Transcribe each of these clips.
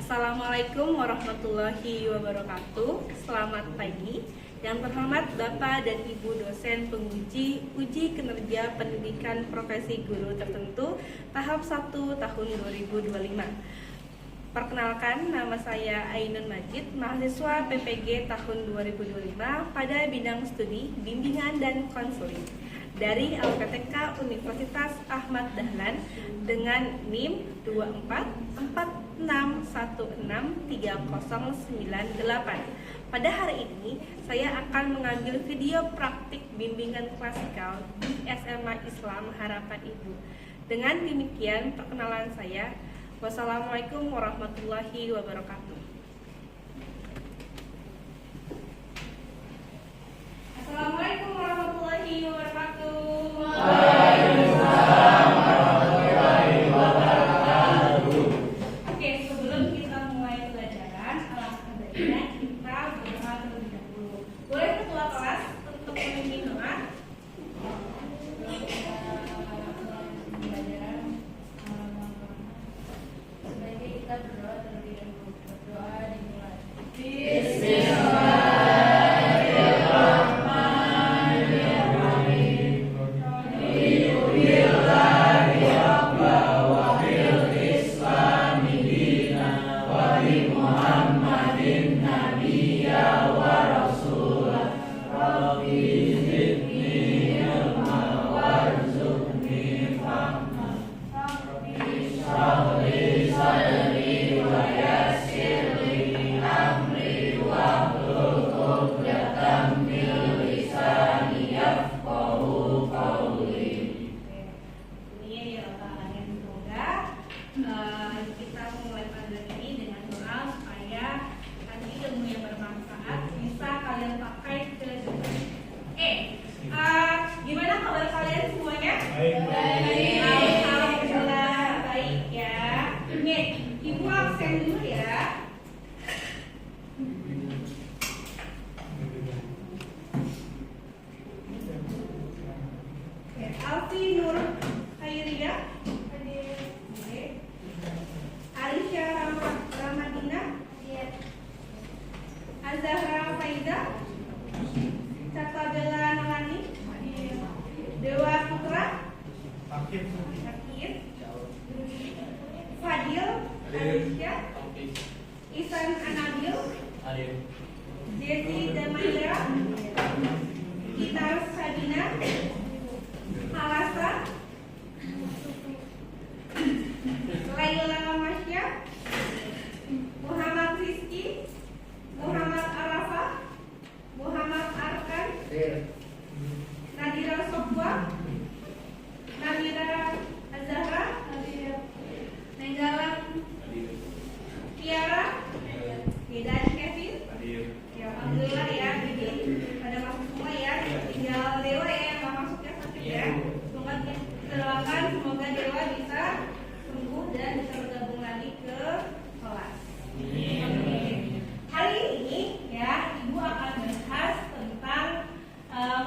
Assalamualaikum warahmatullahi wabarakatuh. Selamat pagi. Yang terhormat Bapak dan Ibu dosen penguji uji kinerja pendidikan profesi guru tertentu tahap 1 tahun 2025. Perkenalkan, nama saya Ainun Majid, mahasiswa PPG tahun 2025 pada bidang studi bimbingan dan konseling dari LPTK Universitas Ahmad Dahlan dengan NIM 2446163098. Pada hari ini, saya akan mengambil video praktik bimbingan klasikal di SMA Islam Harapan Ibu. Dengan demikian, perkenalan saya. Wassalamualaikum warahmatullahi wabarakatuh. Assalamualaikum warahmatullahi wabarakatuh. Waalaikumsalam warahmatullahi wabarakatuh. Oke, sebelum kita mulai pelajaran, alangkah baiknya kita berdoa terlebih dahulu. Boleh ketua kelas untuk memimpin doa? Sebaiknya kita berdoa terlebih dahulu. Berdoa dimulai. Kita mulai pelajaran ini dengan doa supaya nanti ilmu yang bermanfaat bisa kalian pakai ke depan. Gimana kabar kalian semuanya? Baik. Alhamdulillah baik ya. Ibu absen dulu ya. Alfi Nur Khairia. Alisha Ramadina, Azahra Faida, Catabella Nalani, Dewa Putra, Sakit, Fadil, Alisha, Isan Anabil, Jesse Damandra, Gitar Sabina, Alasa, Laila Masya, Muhammad Rizki, Muhammad Arafah, Muhammad Arkan, Nadira Sofwa, Namira Azahra, Nenggalang Tiara, dan Kevin. Ya, alhamdulillah ya, jadi pada masuk semua ya. Tinggal Dewa ya yang nggak masuk ya, sakit ya. Semoga kita doakan, semoga Dewa bisa sembuh dan bisa bergabung lagi ke kelas. Hari ini ya, Ibu akan bahas tentang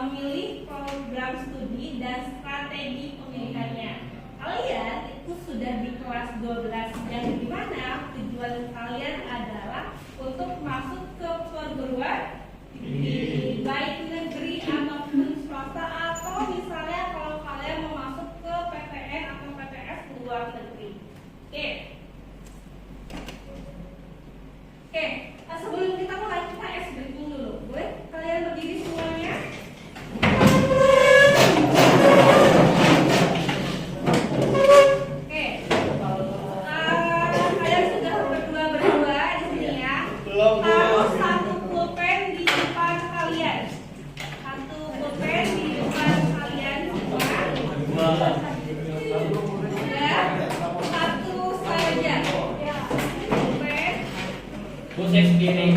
memilih program studi dan strategi pemilihannya. Kalian itu sudah di kelas 12 yang dimana tujuan kalian adalah untuk masuk ke perguruan tinggi, baik negeri ataupun swasta, atau misalnya kalau kalian mau masuk ke PTN atau PTS luar negeri. Sebelum kita mulai, kita ice breaking dulu. Boleh kalian berdiri semuanya? Kalian sudah berdua di sini ya. Harus satu pulpen di depan kalian. Satu pulpen di depan kalian semua. Sudah? Satu saja. Pulpen. Saya sendiri.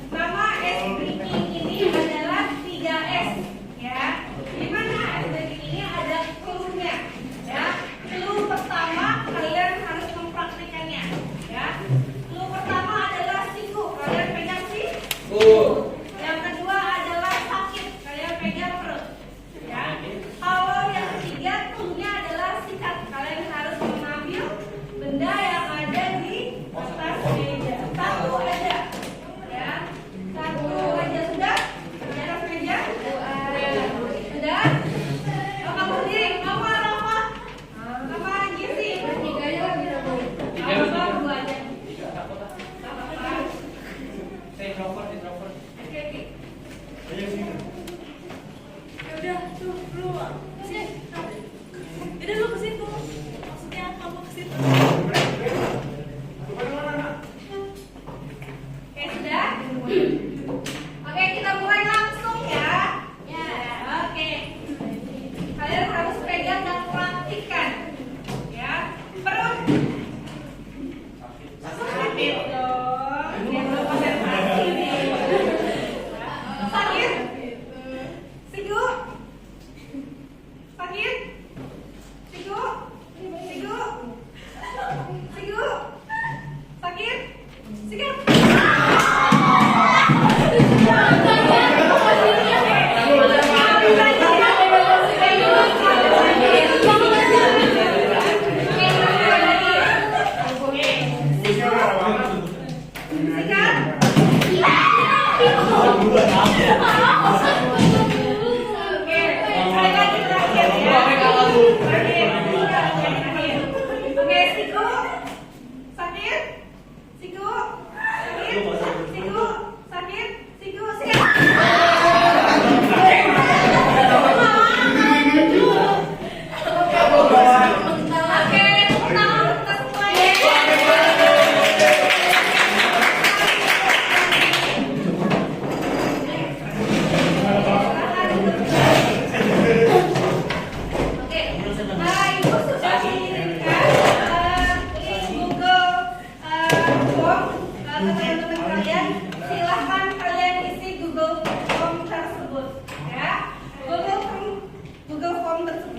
Nama S breaking ini adalah 3S ya. Di mana S breaking ini ada clue-nya ya. Clue pertama kalian harus mempraktikannya ya. Clue pertama adalah siku, kalian pegang siku. Yang kedua adalah sakit, kalian pegang perut ya. Kalau yang ketiga clue-nya adalah sikat, kalian harus mengambil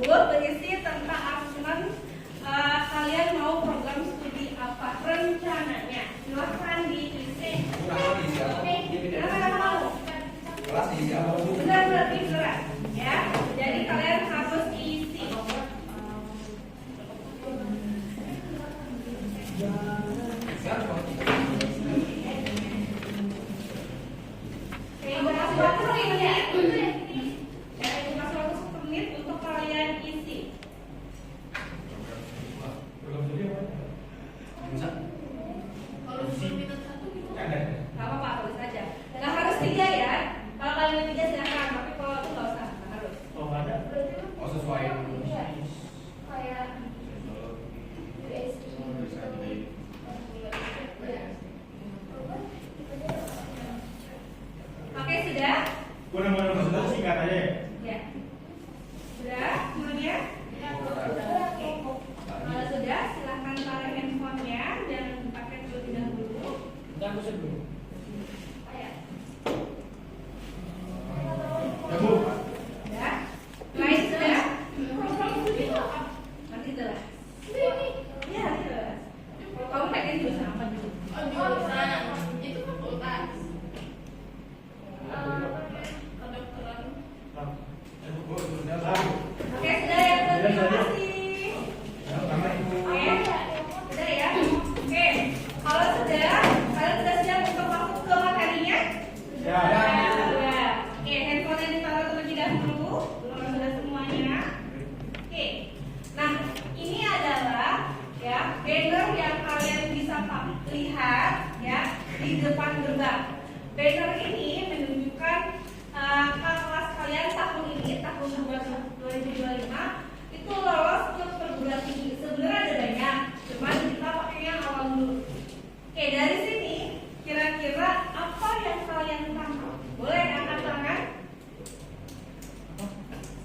berisi tentang asesmen kalian mau program studi apa rencananya. Silahkan diisi. Kenapa mau? Benar berarti berat ya. Jadi kalian harus isi. Ibu kasih waktu 1 menit. Ya, ibu kasih waktu 1 menit untuk kalian isi. Gak apa-apa, tulis aja. Nggak harus 3 ya. Kalau kalian 3 silakan, tapi kalau itu nggak usah, nggak harus. Oh, ada. Oh, sesuai. Kayak Oke, sudah? Sudah singkat aja ya. Ya. Sudah semuanya? Oke. Kalau sudah, silahkan taruh handphonenya, jangan dipakai terlebih dahulu. Enggak aku sebelum. Ayo. Ya, Bu. Sudah? Lain sudah? Nanti jelas. Ya, nanti jelas. Kamu pengen jurusan apa dulu? itu fakultas. Oke, sudah ya, Bu. Terima kasih. Oke, sudah ya. Oke, kalau sudah, kalian sudah siap untuk masuk ke materinya? Ya. Sudah. Oke, handphonenya ditaruh terlebih dahulu. Belum sudah semuanya. Oke. Nah, ini adalah ya banner yang kalian bisa lihat ya di depan gerbang. Banner ini menunjukkan kakak kelas kalian tahun ini, tahun 2025 itu lolos ke perguruan tinggi. Sebenarnya ada banyak, cuman kita pakai yang awal dulu. Oke, dari sini kira-kira apa yang kalian tangkap? Boleh angkat tangan?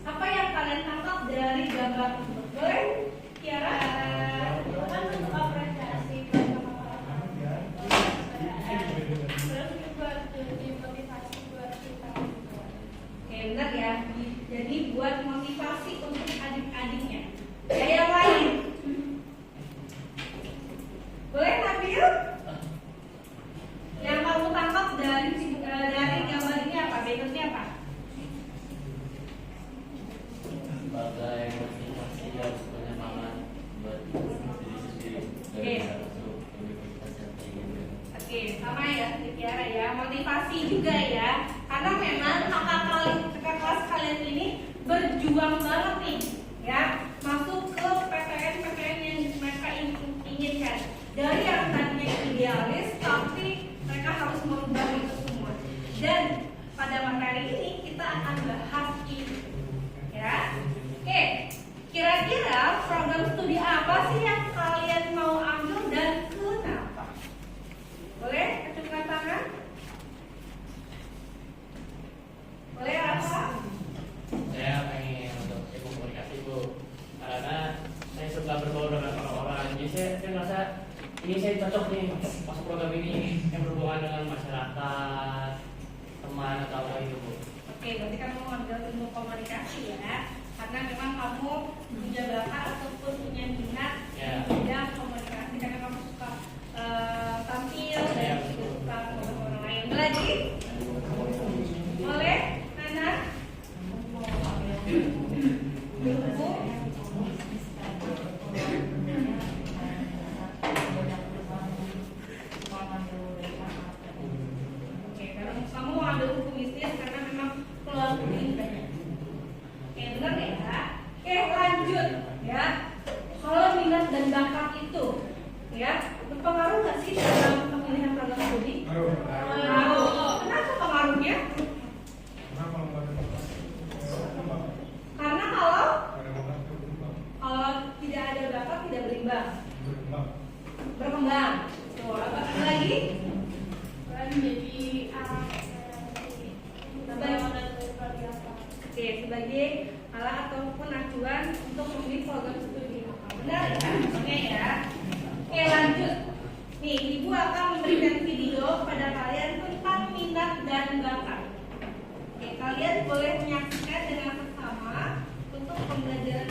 Apa yang kalian tangkap dari gambar tersebut? Boleh? Kiara? Kan untuk apresiasi terus juga jadi motivasi buat kita. Oke, benar ya. Jadi buat motivasi untuk adik-adiknya. Ya, yang lain. Boleh Nabil? Yang kamu tangkap dari gambar ini apa? Bannernya apa? Sebagai motivasi dan penyemangat buat diri sendiri dan bisa masuk universitas yang tinggi. Oke, sama ya, Tiara ya. Motivasi juga ya. Karena memang kakak kelas kalian ini berjuang banget nih, ya, masuk ke PTN yang mereka inginkan. Dari yang tadinya idealis, tapi mereka harus merubah itu semua. Dan pada materi ini kita akan bahas ini, ya. Oke, kira-kira program studi apa sih yang kalian mau ambil dan kenapa? Boleh acungkan tangan? Boleh apa? Saya pengen untuk ilmu komunikasi, Bu, karena saya suka bergaul dengan orang-orang. Jadi saya merasa ini saya cocok nih masuk program ini yang berhubungan dengan masyarakat, teman atau apa itu, Bu. Oke, berarti kamu mau ambil ilmu komunikasi ya, karena memang kamu punya bakat ataupun punya minat Ya. di bidang komunikasi karena kamu suka tampil dan Ya, juga betul. suka ngobrol orang lain. Lagi? Boleh, Nana? Bu? Oke, karena kamu mau ambil hukum bisnis karena memang peluang ini banyak. Oke, benar ya? Oke, lanjut ya. Kalau minat dan bakat itu ya berpengaruh nggak sih dalam pemilihan program studi? Pengaruh. Kenapa pengaruhnya? Karena kalau tidak ada bakat tidak berimbang, berkembang. Tuh, apa lagi? Kan jadi Oke, sebagai alat ataupun acuan untuk memilih program studi. Benar ya? Oke ya. Oke, lanjut. Nih, Ibu akan memberikan video kepada kalian tentang minat dan bakat. Oke, kalian boleh menyaksikan dengan seksama untuk pembelajaran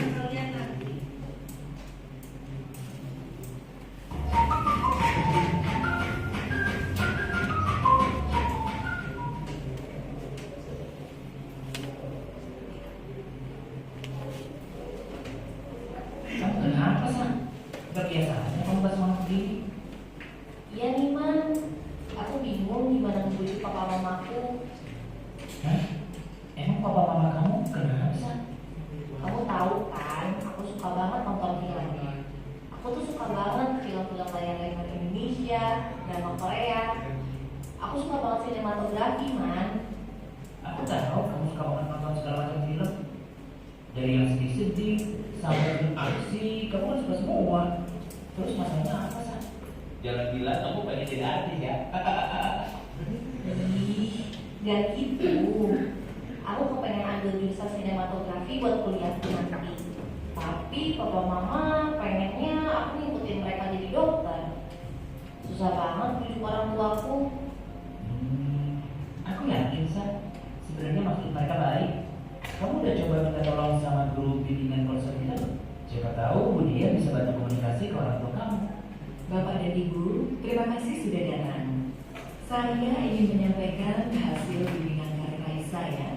banget nonton film. Aku tuh suka banget film-film layar-layar Indonesia, drama Korea. Aku suka banget sinematografi, man. Aku tahu kamu suka banget nonton segala macam film. Dari yang sedih-sedih sampai yang aksi, kamu kan suka semua. Terus masalahnya apa sih? Jangan bilang kamu pengen jadi artis ya. Ih, gak gitu. Aku kepengen ambil jurusan sinematografi buat kuliah nanti. Tapi papa mama pengennya aku ngikutin mereka jadi dokter. Susah banget bujuk orang tuaku. Aku yakin sebenarnya maksud mereka baik. Kamu udah coba minta tolong sama guru bimbingan konser kita belum? Siapa tahu Bu Dia bisa bantu komunikasi ke orang tua kamu. Bapak dan Ibu, terima kasih sudah datang. Saya ingin menyampaikan hasil bimbingan karir Raisa ya.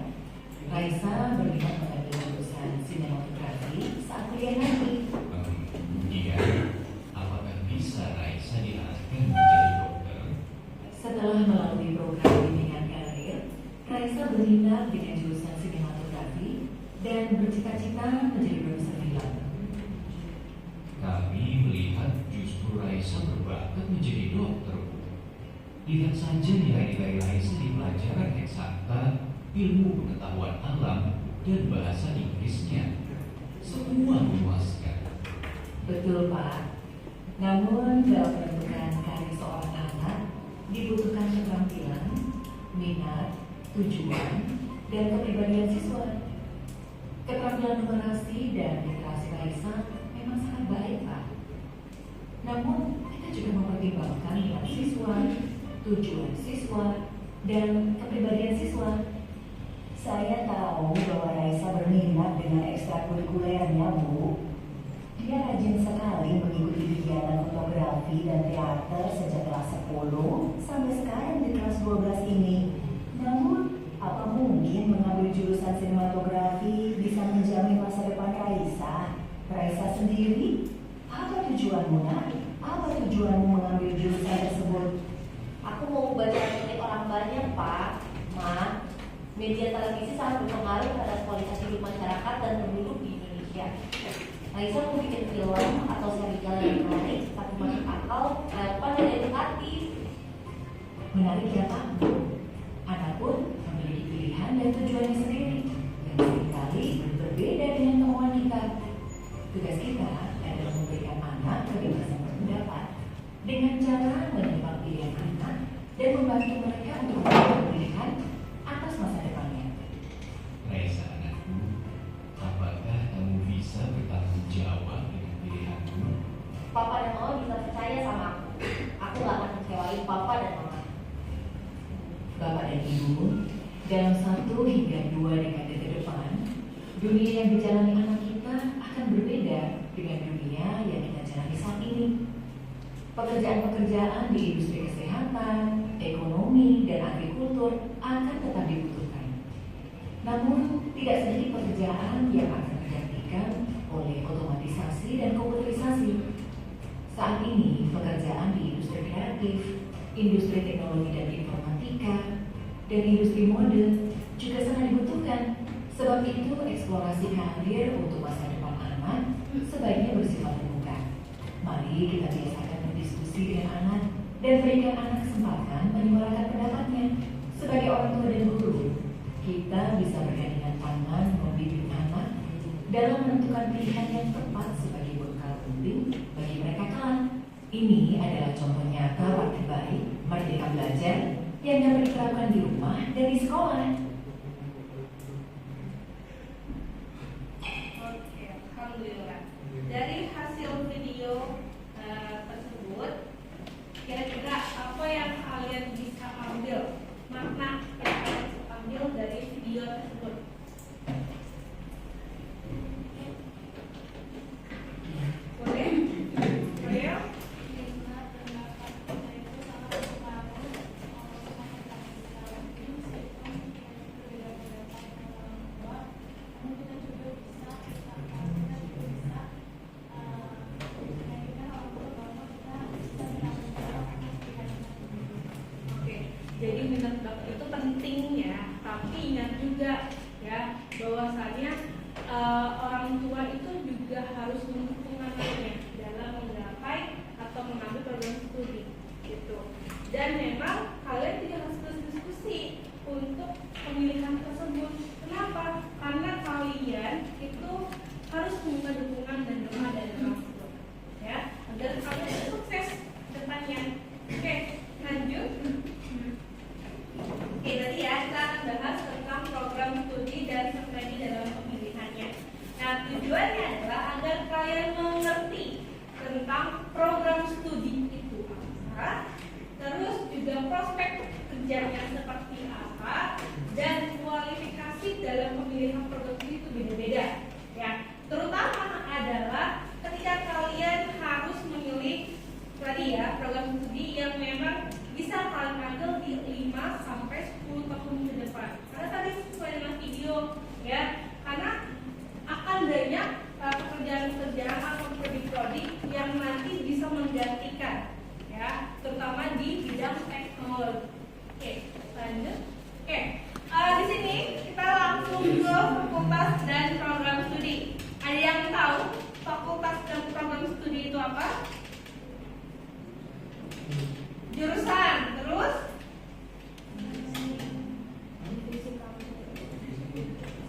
Raisa berminat mengambil jurusan sinematografi saat kuliah nanti. Iya, apakah bisa Raisa diarahkan menjadi dokter? Setelah melalui program bimbingan karir, Raisa berminat dengan jurusan sinematografi dan bercita-cita menjadi produser film. Kami melihat justru Raisa berbakat menjadi dokter. Lihat saja nilai-nilai Raisa di pelajaran eksakta, ilmu pengetahuan alam, dan bahasa Inggrisnya. Semua memuaskan. Betul Pak. Namun dalam menentukan karir seorang anak dibutuhkan keterampilan, minat, tujuan, dan kepribadian siswa. Keterampilan numerasi dan literasi Raisa memang sangat baik Pak. Namun kita juga mempertimbangkan minat siswa, tujuan siswa, dan kepribadian siswa. Saya tahu bahwa Raisa berminat dengan ekstrakurikulernya, Bu. Dia rajin sekali mengikuti kegiatan fotografi dan teater sejak kelas 10 sampai sekarang di kelas 12 ini. Namun, apa mungkin mengambil jurusan sinematografi bisa menjamin masa depan Raisa? Raisa sendiri? Apa tujuanmu, Nak? Apa tujuanmu mengambil jurusan tersebut? Aku mau baca artikel orang banyak, Pak. Ma, media televisi sangat berpengaruh terhadap kualitas hidup masyarakat dan penduduk di Indonesia. Raisa mau bikin film atau serial yang menarik, tapi masuk akal, relevan dan edukatif. Menarik ya Pak. Anak pun memiliki pilihan dan tujuannya sendiri yang seringkali berbeda dengan kemauan kita. Tugas kita adalah memberikan anak kebebasan berpendapat dengan cara menyimak pilihan anak dan membantu mereka untuk membuat pilihan atas masa depannya. Raisa anakku, apakah kamu bisa bertanggung jawab dengan pilihanmu? Papa dan Mama bisa percaya sama aku. Aku gak akan kecewain Papa dan Mama. Bapak dan Ibu, dalam 1 hingga 2 dekade ke depan, dunia yang dijalani anak kita akan berbeda dengan dunia yang kita jalani saat ini. Pekerjaan-pekerjaan di industri kesehatan, ekonomi, dan agrikultur akan tetap dibutuhkan. Namun, tidak sedikit pekerjaan yang akan tergantikan oleh otomatisasi dan komputerisasi. Saat ini, pekerjaan di industri kreatif, industri teknologi dan informatika, dan industri mode juga sangat dibutuhkan. Sebab itu, eksplorasi karir untuk masa depan anak sebaiknya bersifat terbuka. Mari kita biasakan berdiskusi dengan anak dan berikan anak kesempatan menyuarakan pendapatnya. Sebagai orang tua dan guru, kita bisa bergandengan tangan membimbing anak dalam menentukan pilihan yang tepat sebagai bekal penting bagi mereka kelak. Ini adalah contoh nyata praktik baik merdeka belajar yang dapat diterapkan di rumah dan di sekolah. Oke, alhamdulillah. Dari hasil video tersebut, kira-kira apa yang kalian bisa ambil, makna yang kalian bisa ambil dari video tersebut? Boleh? Boleh? Oke, jadi minat bakat itu penting ya, tapi ingat juga ya bahwasanya orang tua itu juga harus tentang program studi itu apa, terus juga prospek kerjanya seperti apa, dan kualifikasi dalam pemilihan program studi itu beda-beda ya. Terutama adalah ketika kalian harus memilih tadi ya program studi yang memang bisa kalian ambil di 5 sampai 10 tahun ke depan. Karena tadi sesuai dengan video ya, karena akan banyak pekerjaan-pekerjaan atau prodi-prodi yang nanti bisa menggantikan ya, terutama di bidang teknologi. Oke, lanjut. Oke, di sini kita langsung ke fakultas dan program studi. Ada yang tahu fakultas dan program studi itu apa? Jurusan, terus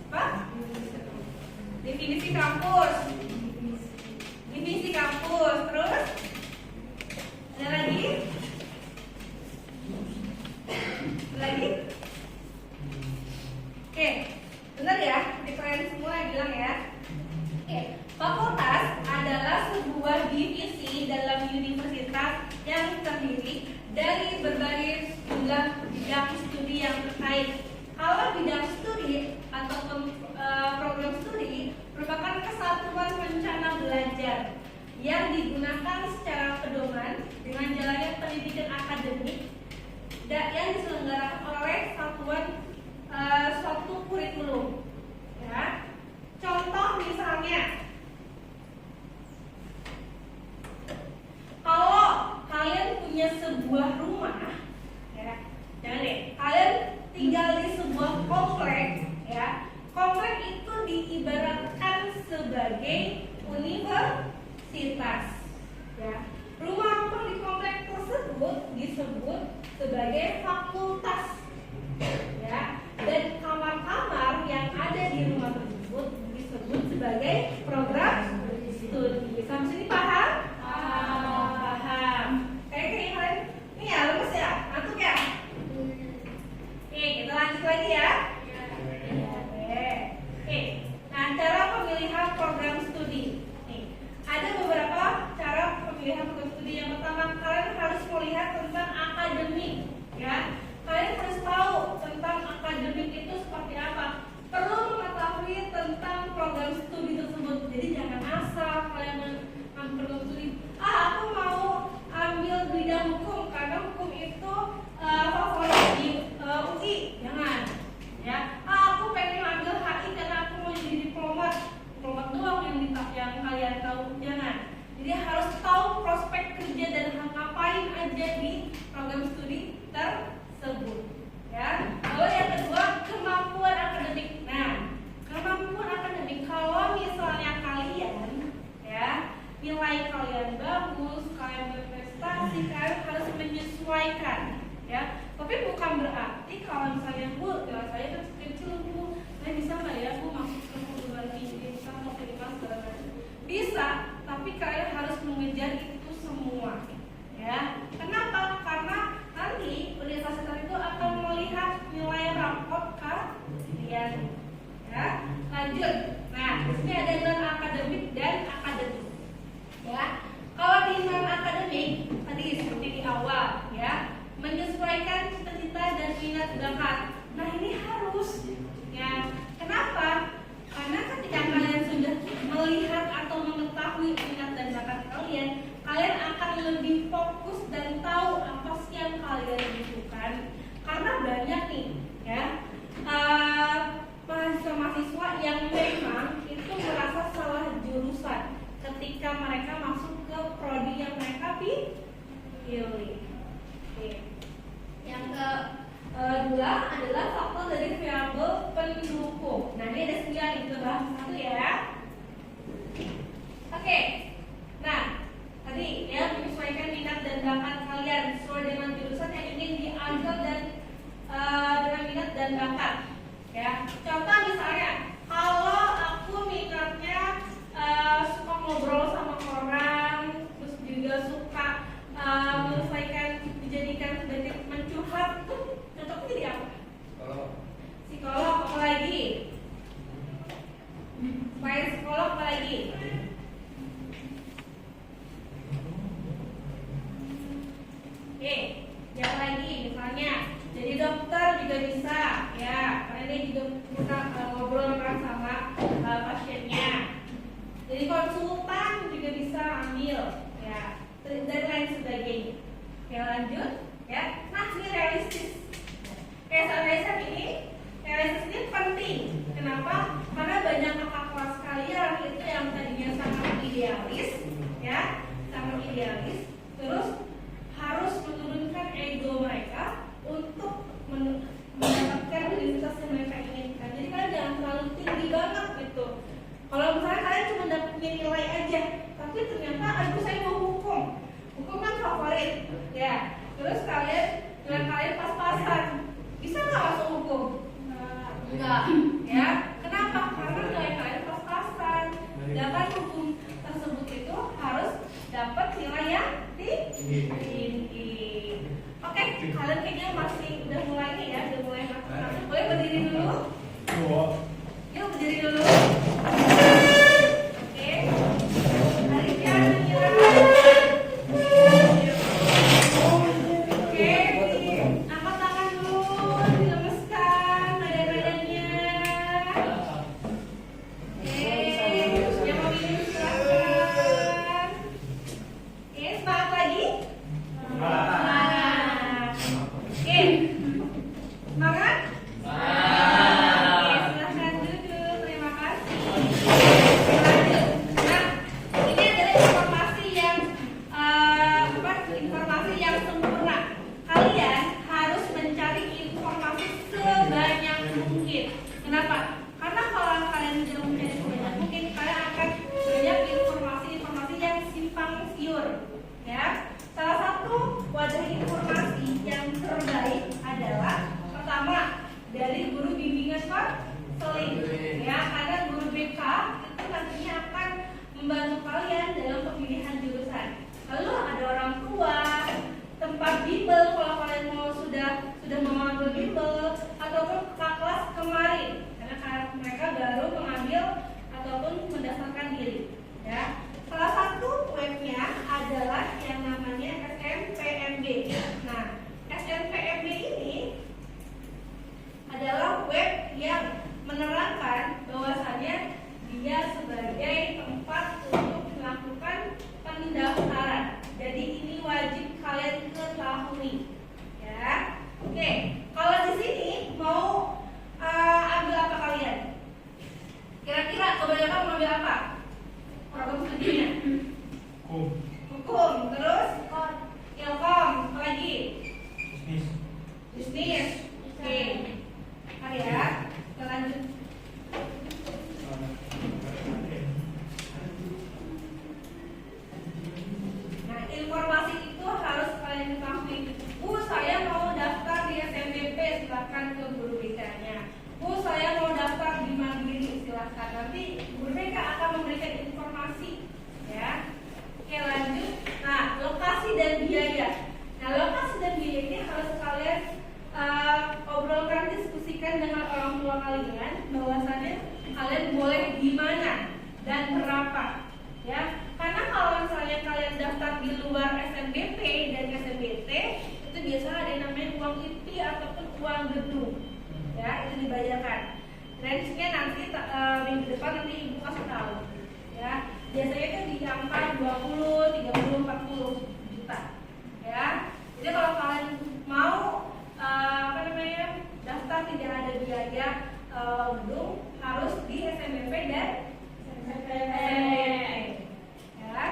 apa? Definisi kampus, divisi kampus, terus ada lagi? Oke, benar ya? Seperti kalian semua yang bilang ya. Oke, fakultas adalah sebuah divisi dalam universitas yang terdiri dari berbagai jumlah bidang studi yang terkait. Kalau bidang studi atau program studi merupakan kesatuan rencana belajar yang digunakan secara pedoman dengan jalannya pendidikan akademik dan yang diselenggarakan oleh satuan suatu kurikulum. Ya. Contoh misalnya, kalau kalian punya sebuah rumah, ya, jangan deh, kalian tinggal di sebuah komplek, ya, komplek itu diibaratkan sebagai universitas, ya. Rumah-rumah di komplek tersebut disebut sebagai fakultas, ya, dan kamar-kamar yang ada di rumah tersebut disebut sebagai program studi. Sampai sini paham? Paham. Kayak kalian ini ya, lemes ya, ngantuk ya. Oke, kita lanjut lagi ya. Oke, nah cara pemilihan program studi. Nih, ada beberapa cara pemilihan program studi. Yang pertama, kalian harus melihat tentang akademik, ya. Kalian harus tahu tentang akademik itu seperti apa. Perlu mengetahui tentang program studi tersebut. Jadi jangan asal kalian mengambil program studi. Aku mau ambil bidang hukum karena hukum itu favorit di UI. Jangan. Ya. Aku pengen ambil HI karena aku mau jadi diplomat. Diplomat doang yang kalian tahu. Jangan. Jadi harus tahu prospek kerja dan ngapain aja di program studi tersebut. Ya. Lalu yang kedua, kemampuan akademik. Nah, kemampuan akademik kalau misalnya kalian ya nilai kalian bagus, kalian berprestasi, kalian harus menyesuaikan, ya. Tapi bukan berarti kalau misalnya Bu, nilai saya kan kecil Bu, saya bisa nggak ya Bu masuk ke perguruan tinggi, bisa mau terima segala macam. Bisa, tapi kalian harus mengejar itu semua, ya. Kenapa? Karena nanti universitas itu akan melihat nilai rapot kalian, ya. Lanjut. Nah, di sini ada non akademik dan akademik, ya. Kalau di non akademik tadi seperti di awal, ya, menyesuaikan cita-cita dan minat bakat. Nah, ini harus, ya. Kenapa? Karena ketika kalian sudah melihat atau mengetahui minat dan bakat kalian, kalian akan lebih fokus dan tahu apa sih yang kalian butuhkan. Karena banyak nih, ya, mahasiswa-mahasiswa yang memang itu merasa salah jurusan ketika mereka masuk ke prodi yang mereka pilih. Oke. Yang kedua adalah faktor dari variabel pendukung. Nah, ini ada 9, kita bahas satu ya. Oke. Nah, tadi ya, menyesuaikan minat dan bakat kalian sesuai dengan jurusan yang ingin diambil dan dengan minat dan bakat, ya. Contoh misalnya, kalau aku minatnya suka ngobrol sama orang, terus juga suka menyelesaikan konsultan juga bisa ambil, ya, dan lain sebagainya. Oke, lanjut, ya. Nah, ini realistis. Realistis ini penting. Kenapa? Karena banyak kakak kelas kalian itu yang tadinya sangat idealis, ya, sangat idealis, terus harus menurunkan ego mereka untuk mendapatkan universitas yang mereka inginkan. Jadi kalian jangan terlalu tinggi banget gitu. Kalau misalnya kalian cuma dapatnya nilai aja, tapi ternyata aduh saya mau hukum kan favorit, ya. Terus kalian pas-pasan, bisa nggak masuk hukum? Enggak, ya. Kenapa? Karena nilai kalian pas-pasan. Dapat hukum tersebut itu harus dapat nilai yang tinggi. Oke, kalian kayaknya masih udah mulai nih ya, udah mulai masuk. Boleh berdiri dulu? Yuk berdiri dulu. Oke. Arisya, Mira. Oke, angkat tangan dulu, dilemeskan badan-badannya. Oke, yang mau minum silakan. Oke, semangat lagi. Semangat. Oke, semangat. Oke, silahkan duduk. Terima kasih. Lanjut. Nah, ini adalah informasi yang informasi yang sempurna. Kalian harus mencari informasi sebanyak mungkin. Kenapa? Karena kalau kalian tidak mencari sebanyak mungkin, kalian akan banyak informasi yang simpang siur. Ya, salah satu wadah informasi yang terbaik adalah pertama dari guru bimbingan konseling. Ya, karena guru BK itu nantinya akan membantu kalian dalam pemilihan jurusan. Lalu ada orang tua, tempat bimbel kalau kalian mau sudah mau ambil bimbel, ataupun kakak kelas kemarin karena mereka baru mengambil ataupun mendaftarkan diri. Ya, salah satu webnya adalah yang namanya SNPMB. Nah, SNPMB ini adalah web yang menerangkan bahwasannya dia sebagai tempat untuk melakukan pendaftaran. Jadi ini wajib kalian ketahui, ya. Oke, kalau di sini mau ambil apa kalian? Kira-kira kebanyakan mau ambil apa? Program studinya? Hukum, terus Ilkom, apa lagi? Bisnis. Oke. Mari ya, kita lanjut. Nah, informasi itu harus kalian ketahui. Bu, saya mau daftar di SNBP, silakan ke guru BK-nya. Bu, saya mau daftar di Mandiri, silakan. Nanti guru BK akan memberikan informasi, ya. Oke, lanjut. Nah, lokasi dan biaya. Nah, lokasi dan biaya ini harus kalian obrolkan, diskusikan dengan orang tua kalian bahwasannya kalian boleh di mana dan berapa, ya. Karena kalau misalnya kalian daftar di luar SNBP dan SNBT, itu biasanya ada yang namanya uang IP ataupun uang gedung, ya, itu dibayarkan. Range-nya nanti minggu depan nanti ibu kasih tahu, ya. Biasanya itu di angka 20, 30, 40 juta, ya. Jadi kalau kalian mau daftar tidak ada biaya gedung, harus di SNBP dan SNBP, ya.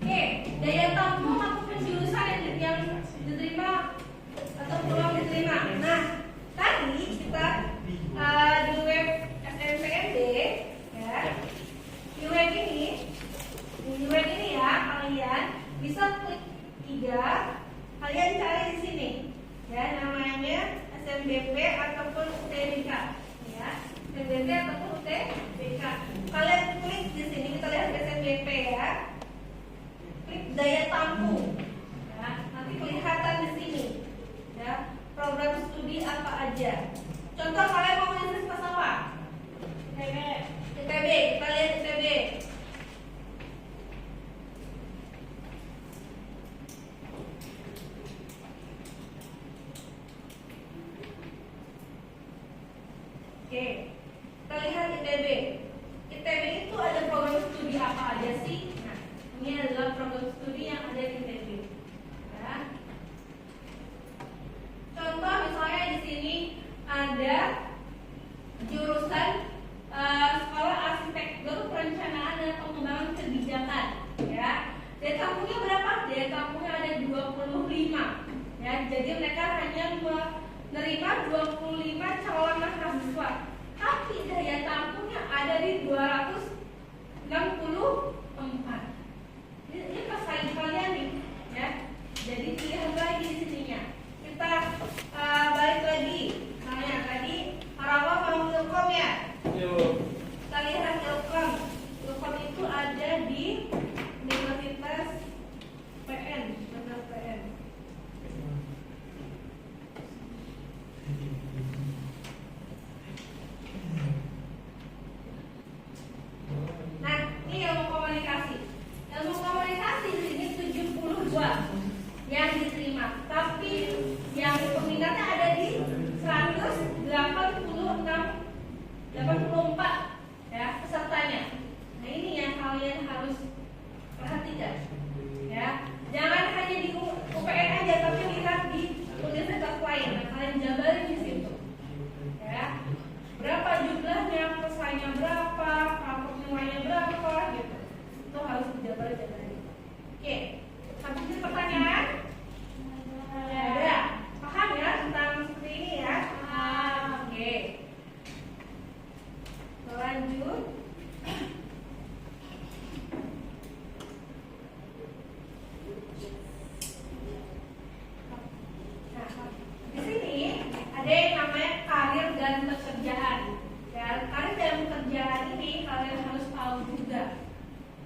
Oke, daya tampung ataupun jurusan yang diterima atau peluang diterima. Nah, tadi kita di web SNPMB, ya, di web ini ya, kalian bisa klik 3, kalian cari di sini, ya, namanya SNBP ataupun UTBK, ya, SNBP ataupun UTBK. Kalian klik di sini, kita lihat SNBP, ya, klik daya tampung, ya, nanti kelihatan di sini, ya, program studi apa aja. Contoh kalian mau universitas apa? ITB, kita lihat ITB. Oke, kita lihat ITB. ITB Ini adalah program studi yang ada di ITB. Ya. Contoh misalnya di sini ada jurusan sekolah arsitektur perencanaan dan pengembangan kebijakan. Ya. Daya tampungnya berapa? Daya tampungnya ada 25. Ya, jadi mereka hanya menerima 25 calon mahasiswa. Tapi daya tampungnya ada di 264. Ini pesaing kalian nih, ya. Jadi pilihan lagi di sininya. Kita balik lagi. Misalnya tadi Rawa mau Ilkom ya. Kita lihat Ilkom. Ilkom itu ada di Universitas PN. Nah, ini ilmu komunikasi. Ilmu komunikasi di sini 72 yang diterima, tapi yang peminatnya ada di 184 ya pesertanya. Nah, ini yang kalian harus perhatikan. Ya, jangan hanya di UPN aja, tapi lihat di universitas lain. Nah, kalian jabarin di situ. Ya, berapa jumlahnya, pesaingnya berapa, rapor nilainya berapa, gitu. Itu harus dijabarin. Oke, sampai sini pertanyaan? Ada. Paham ya tentang seperti ini ya? Oke. Lanjut. Di sini ada yang namanya karir dan pekerjaan. Ya, karir dan pekerjaan ini kalian harus tahu juga.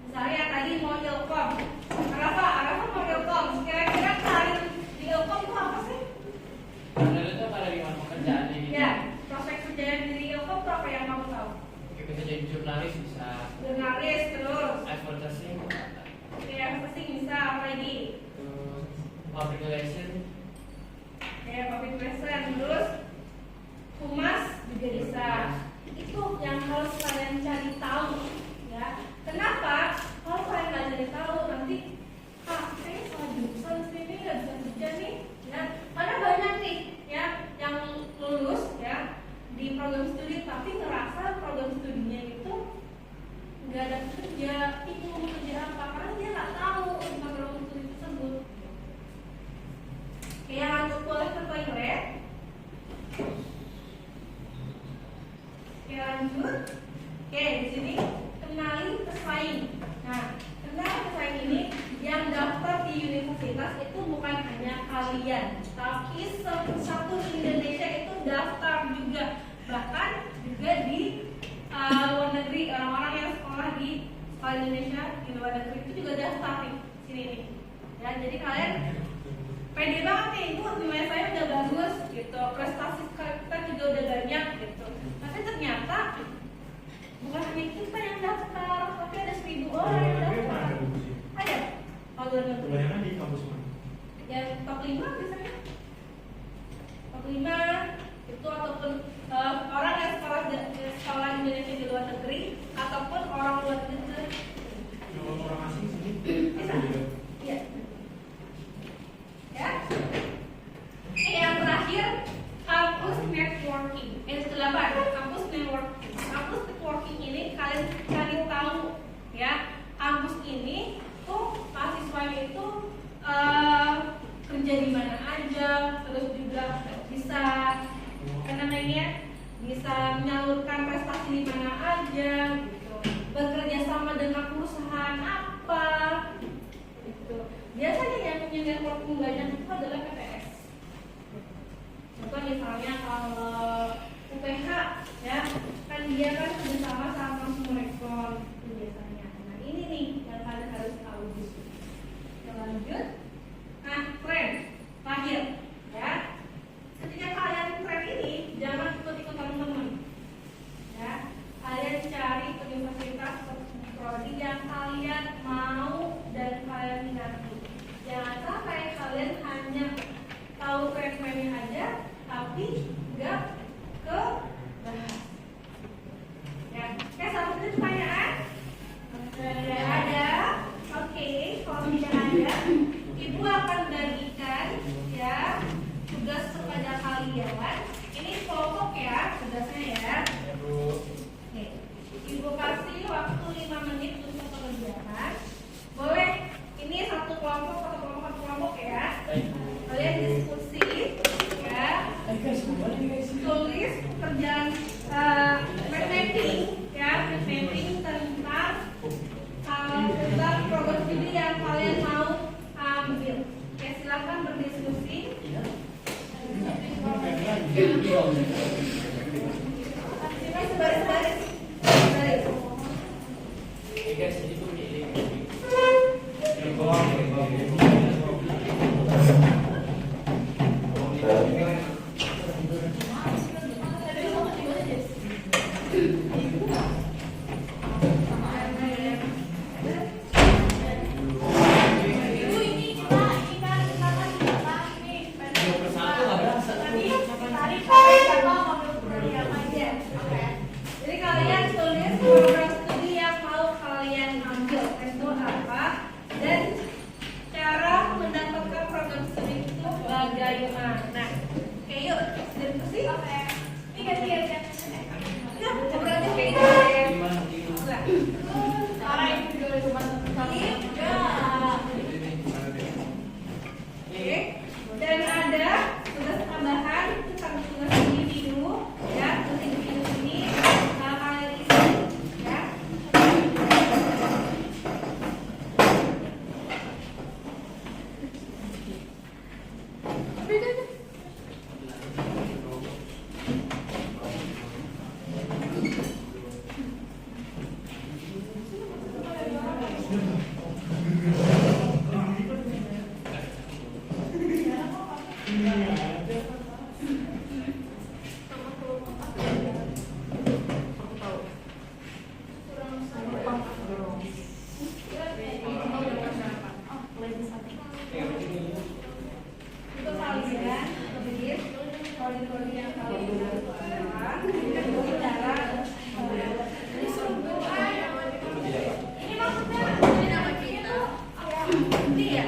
Misalnya tadi mau Ilkom, Arafa mau Ilkom. Kira-kira karir di Ilkom itu apa sih? Menurut itu kalau di mana pekerjaannya gitu. Ya, prospek kerjaan di Ilkom itu apa yang kamu tahu? Bisa jadi jurnalis, bisa Jurnalis terus. advertising, Ya, pasti bisa apa lagi? terus public relation, Ya, public relation terus humas juga bisa. Itu yang harus kalian cari tahu, ya. Kenapa? Kalau kalian nggak cari tahu nanti, saya salah jurusan sini nggak bisa kerja nih, ya. Karena banyak nih, ya, yang lulus, ya, di program studi tapi ngerasa program studinya itu nggak ada kerja, itu mau kerja apa? Karena dia nggak tahu tentang program studi tersebut. Kayak lanjut boleh ke toilet. Oke, lanjut. Oke, di sini kenali pesaing. Nah, kenali pesaing ini yang daftar di universitas itu bukan hanya kalian, tapi satu Indonesia itu daftar juga. Bahkan juga di luar negeri, orang-orang yang sekolah di sekolah Indonesia di luar negeri itu juga daftar nih sini nih. Ya, jadi kalian pede banget nih, itu nilai saya udah bagus gitu, prestasi kita juga udah banyak gitu. Tapi ternyata bukan hanya kita yang daftar, tapi ada 1000 orang yang daftar. Ada? Kalau Kebanyakan di kampus mana? ya top 5 biasanya. Top 5 itu ataupun orang yang sekolah Indonesia di luar negeri ataupun orang luar negeri. Orang asing sini. Bisa. Iya. Ya. Yang terakhir kampus networking. Yang ke-8 kampus networking. Kampus networking ini kalian cari tahu ya. Kampus ini tuh mahasiswanya itu kerja di mana aja, terus juga bisa bisa menyalurkan prestasi di mana aja gitu. Bekerja sama dengan perusahaan apa gitu. Biasanya yang punya networking banyak itu adalah PTS. Contoh misalnya kalau UPH ya, kan dia kan bersama sama consumer rekor itu biasanya. Nah, ini nih yang kalian harus tahu gitu. Lanjut. Nah, tren terakhir ya. Ketika kalian tren ini jangan ikut-ikut teman-teman. Ya, kalian cari universitas prodi yang kalian mau dan kalian minati. Jangan sampai kalian hanya tahu tren-trennya aja, tapi nggak ke bahas. Ya, kayak satu itu pelajaran. Boleh ini satu kelompok ya. Kalian diskusi ya. Tulis pekerjaan mapping ya, mapping tentang program studi yang kalian mau ambil. Ya, silakan berdiskusi. Baris. Jadi kalian tulis program studi yang mau kalian ambil itu apa dan cara mendapatkan program studi itu bagaimana. Oke, yuk diskusi. Ini ganti. Ya, berarti kayak gitu. Oke, dan ada tugas tambahan tentang tugas individu ya, tugas individu ini kalian isi ya. Untuk kalian tulis kode-kode yang kalian lakukan dengan cara ini maksudnya ini nama kita ini ya.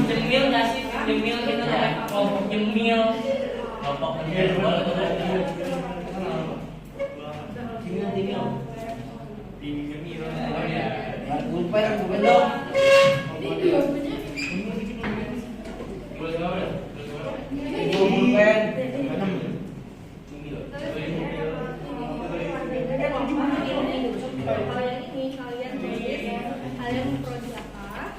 Nyemil nggak sih? Nyemil itu namanya kelompok nyemil. Kelompok nyemil. Kalau yang ini kalian tulis kalian prodi apa?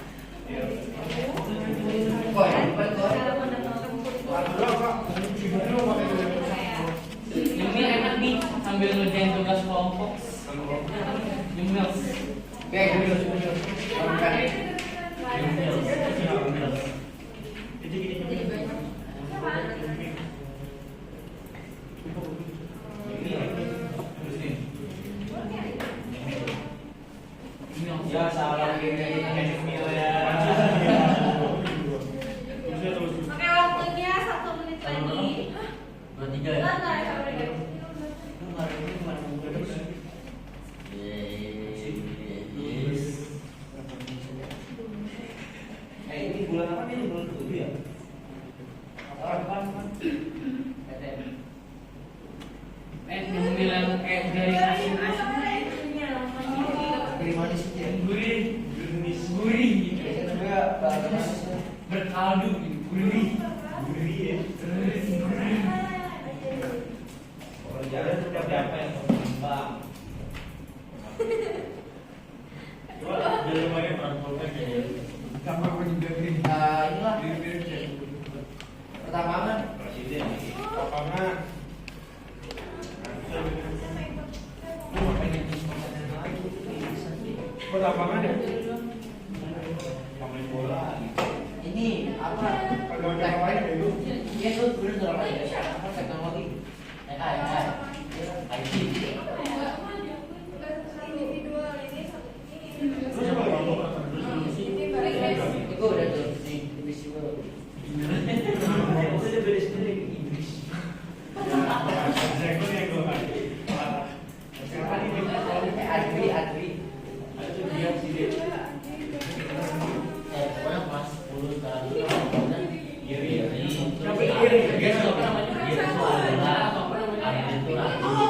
Nyemil enak nih sambil ngerjain tugas kelompok. Nyemil. Ya salah ini nyemil ya. Oke, waktunya 1 menit lagi. 23 ya? Ini bulan apa ini? Bulan 7 ya? Nyemil yang dari asin-asin. Gurih. Berkaldu gitu. Gurih. Kerjanya seperti apa ya? Bang. Pertambangan. Lapangan. Kok lapangan ya? Pemain bola. Ini apa? Kalau yang lain ya itu. Iya tuh bener apa ya? Apa teknologi? IT. Terus apa kamu? Itu udah tuh di Inggris juga. Udah beres dari Inggris. Saya kok yang gue sekarang ini Adri. ada dia sih dia. Pokoknya pas 10 tahun Iri. Tapi iri, guys, apa namanya? Iri itu adalah arsitektur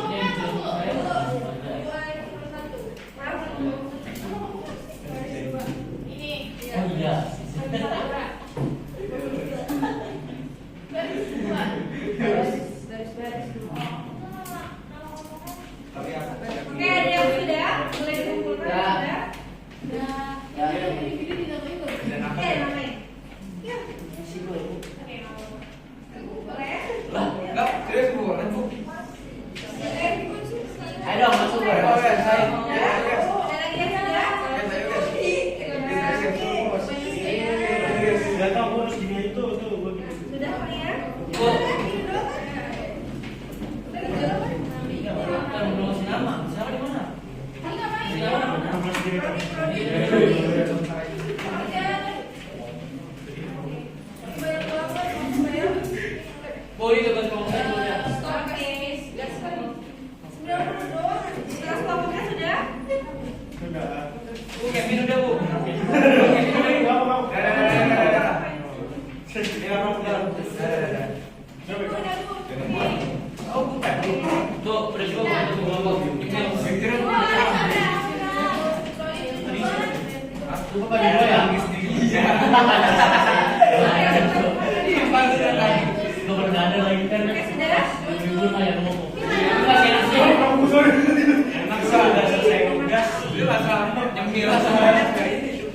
Oh iya. Oke, ada yang sudah? Boleh dikumpulkan sudah? Namanya. Ya. Boleh? Enggak, serius Bu. Ayo dong masuk Bu. Ada lagi yang sudah? Gak tau gue harus gini itu tuh gue gitu. Sudah Pak ya? Bu. Kita belum ngasih nama. Siapa di mana? Harus gini kan. Bu ini tugas kelompok ya. Kelas kelompoknya sudah? Sudah. Bu, Kevin udah Bu. Gak mau. Oh bukan Bu. Tuh, udah coba Bu kelompok. Coba bagi dua ya. Gak bercanda lagi kan. Jujur kayak ngomong. Enak sih udah selesai tugas. Nyemil.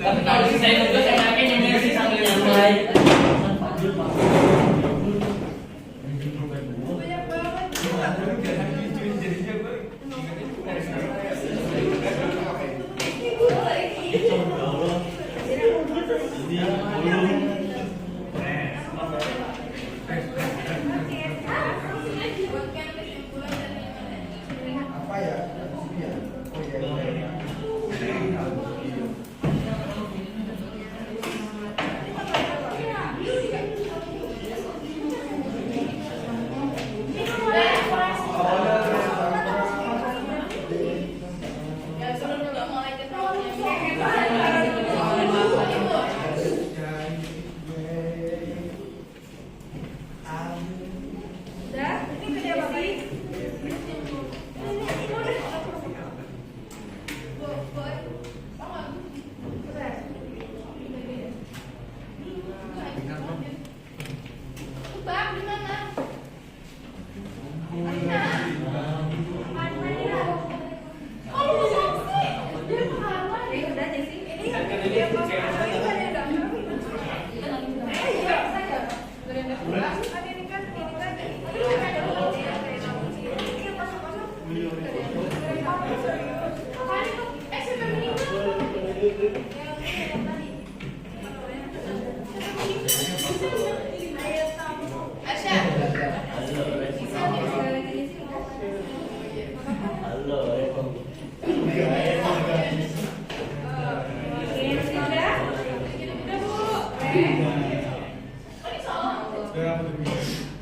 Tapi kalau saya tugas saya yakin nyemil sih sambil nyantai. Fadil Pak. Apa ya? Oh iya. Sudah? Ini kerja Bapak ini? Sudah Jessy? Sudah apa tuh?